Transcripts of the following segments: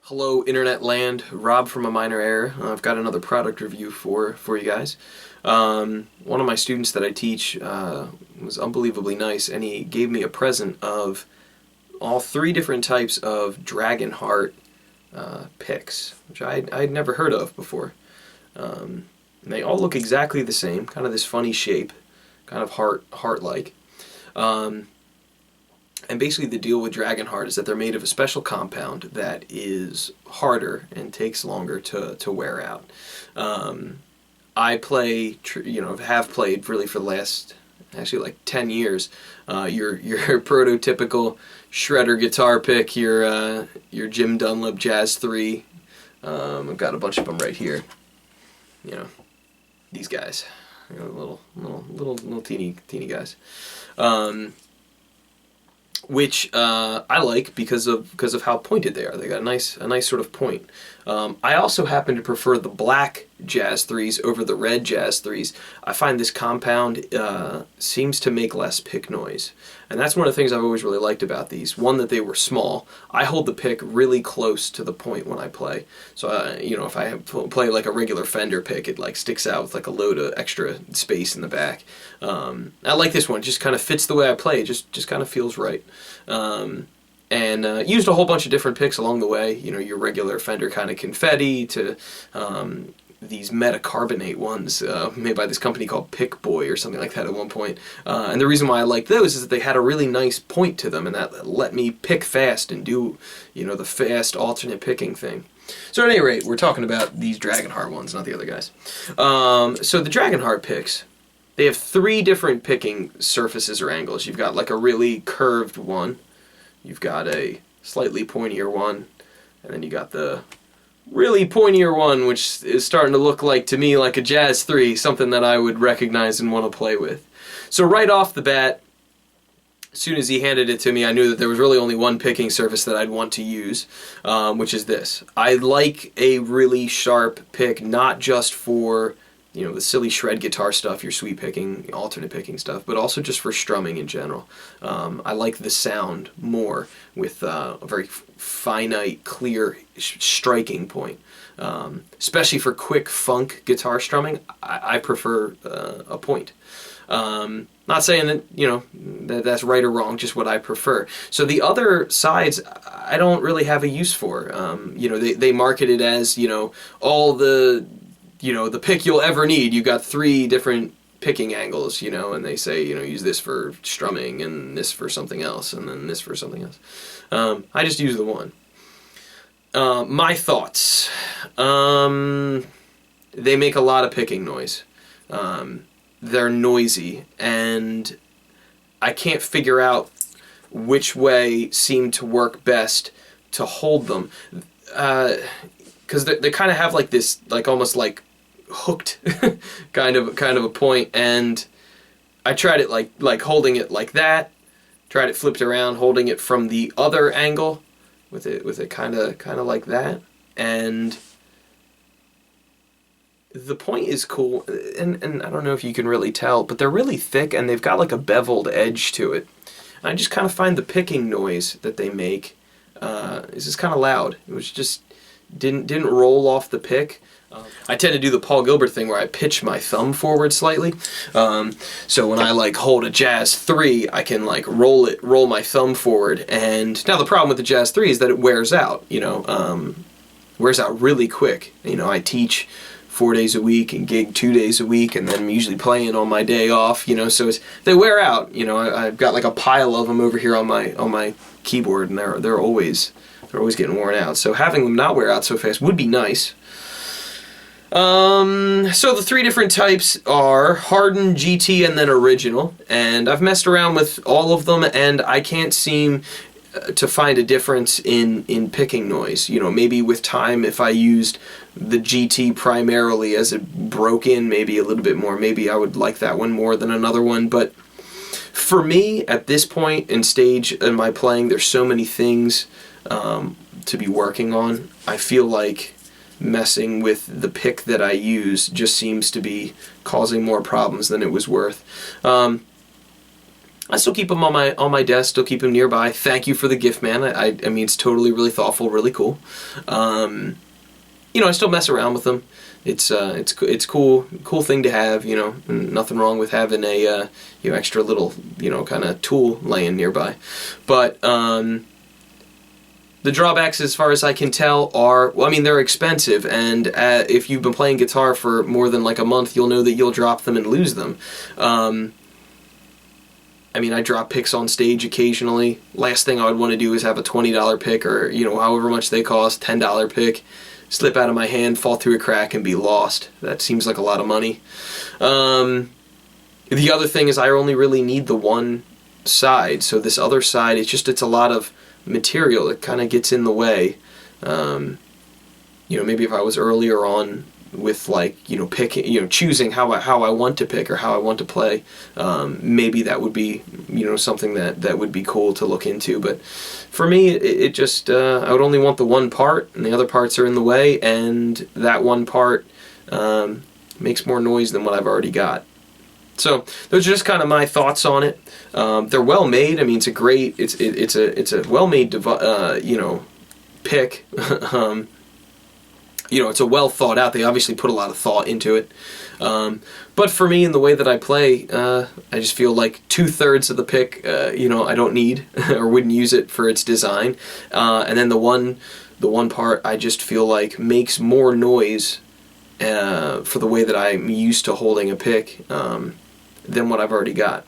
Hello, Internet Land. Rob from A Minor Error. I've got another product review for you guys. One of my students that I teach was unbelievably nice, and he gave me a present of all three different types of dragon heart picks, which I'd never heard of before. And they all look exactly the same, kind of this funny shape, kind of heart-like. And basically the deal with Dragonheart is that they're made of a special compound that is harder and takes longer to wear out. I play, have played really for the last, actually like 10 years, your prototypical shredder guitar pick, your Jim Dunlop Jazz 3. I've got a bunch of them right here. You know, these guys, little teeny guys. Which I like because of how pointed they are. They got a nice sort of point. I also happen to prefer the black Jazz 3s over the red Jazz 3s. I find this compound seems to make less pick noise. And that's one of the things I've always really liked about these. One, that they were small. I hold the pick really close to the point when I play. So, if I play like a regular Fender pick, it like sticks out with like a load of extra space in the back. I like this one. It just kind of fits the way I play. It just kind of feels right. And used a whole bunch of different picks along the way. You know, your regular Fender kind of confetti to these metacarbonate ones made by this company called Pick Boy or something like that at one point. And the reason why I like those is that they had a really nice point to them, and that let me pick fast and do, the fast alternate picking thing. So at any rate, we're talking about these Dragonheart ones, not the other guys. So the Dragonheart picks, they have three different picking surfaces or angles. You've got like a really curved one, you've got a slightly pointier one, and then you got the really pointier one, which is starting to look like, to me, like a Jazz 3, something that I would recognize and want to play with. So right off the bat, as soon as he handed it to me, I knew that there was really only one picking surface that I'd want to use, which is this. I like a really sharp pick, not just for the silly shred guitar stuff, your sweep picking, alternate picking stuff, but also just for strumming in general. I like the sound more with a very finite, clear, striking point. Especially for quick funk guitar strumming, I prefer a point. Not saying that that's right or wrong, just what I prefer. So the other sides, I don't really have a use for. They market it as, all the pick you'll ever need. You've got three different picking angles, and they say, use this for strumming, and this for something else, and then this for something else. I just use the one. My thoughts. They make a lot of picking noise. They're noisy, and I can't figure out which way seemed to work best to hold them. Because they kind of have like this, like almost like hooked kind of a point, and I tried it like holding it like that, tried it flipped around, holding it from the other angle with it kind of like that, and the point is cool, and I don't know if you can really tell, but they're really thick and they've got like a beveled edge to it. And I just kind of find the picking noise that they make is just kind of loud. It was just didn't roll off the pick. I tend to do the Paul Gilbert thing where I pitch my thumb forward slightly. So when I like hold a Jazz 3, I can like roll my thumb forward. And now the problem with the Jazz 3 is that it wears out. Wears out really quick. I teach 4 days a week and gig 2 days a week, and then I'm usually playing on my day off. So they wear out. I've got like a pile of them over here on my keyboard, and they're always getting worn out. So having them not wear out so fast would be nice. So the three different types are Hardened, GT, and then Original. And I've messed around with all of them, and I can't seem to find a difference in picking noise. Maybe with time, if I used the GT primarily as it broke in maybe a little bit more, maybe I would like that one more than another one. But for me, at this point in stage in my playing, there's so many things to be working on. I feel like messing with the pick that I use just seems to be causing more problems than it was worth. I still keep them on my desk. Still keep them nearby. Thank you for the gift, man. I mean, it's totally really thoughtful, really cool. You know, I still mess around with them. It's cool thing to have. You know, nothing wrong with having a you know, extra little, you know, kind of tool laying nearby. But the drawbacks, as far as I can tell, are, well, I mean, they're expensive, and if you've been playing guitar for more than like a month, you'll know that you'll drop them and lose them. I mean, I drop picks on stage occasionally. Last thing I would want to do is have a $20 pick, or, you know, however much they cost, $10 pick, slip out of my hand, fall through a crack, and be lost. That seems like a lot of money. The other thing is I only really need the one side, so this other side, it's a lot of material that kind of gets in the way. You know, maybe if I was earlier on with, like, you know, picking, you know, choosing how I want to pick or how I want to play, maybe that would be, you know, something that would be cool to look into. But for me, it just I would only want the one part, and the other parts are in the way, and that one part makes more noise than what I've already got. So those are just kind of my thoughts on it. They're well made. I mean, it's a great, it's a well made you know, pick. You know, it's a well thought out. They obviously put a lot of thought into it. But for me, in the way that I play, I just feel like 2/3 of the pick, you know, I don't need or wouldn't use it for its design. And then the one part I just feel like makes more noise for the way that I'm used to holding a pick than what I've already got.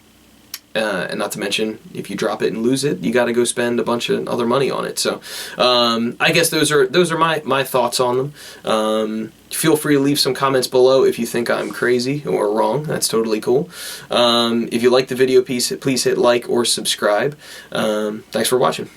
And not to mention, if you drop it and lose it, you got to go spend a bunch of other money on it. So I guess those are my thoughts on them. Feel free to leave some comments below if you think I'm crazy or wrong. That's totally cool. If you like the video, please hit like or subscribe. Thanks for watching.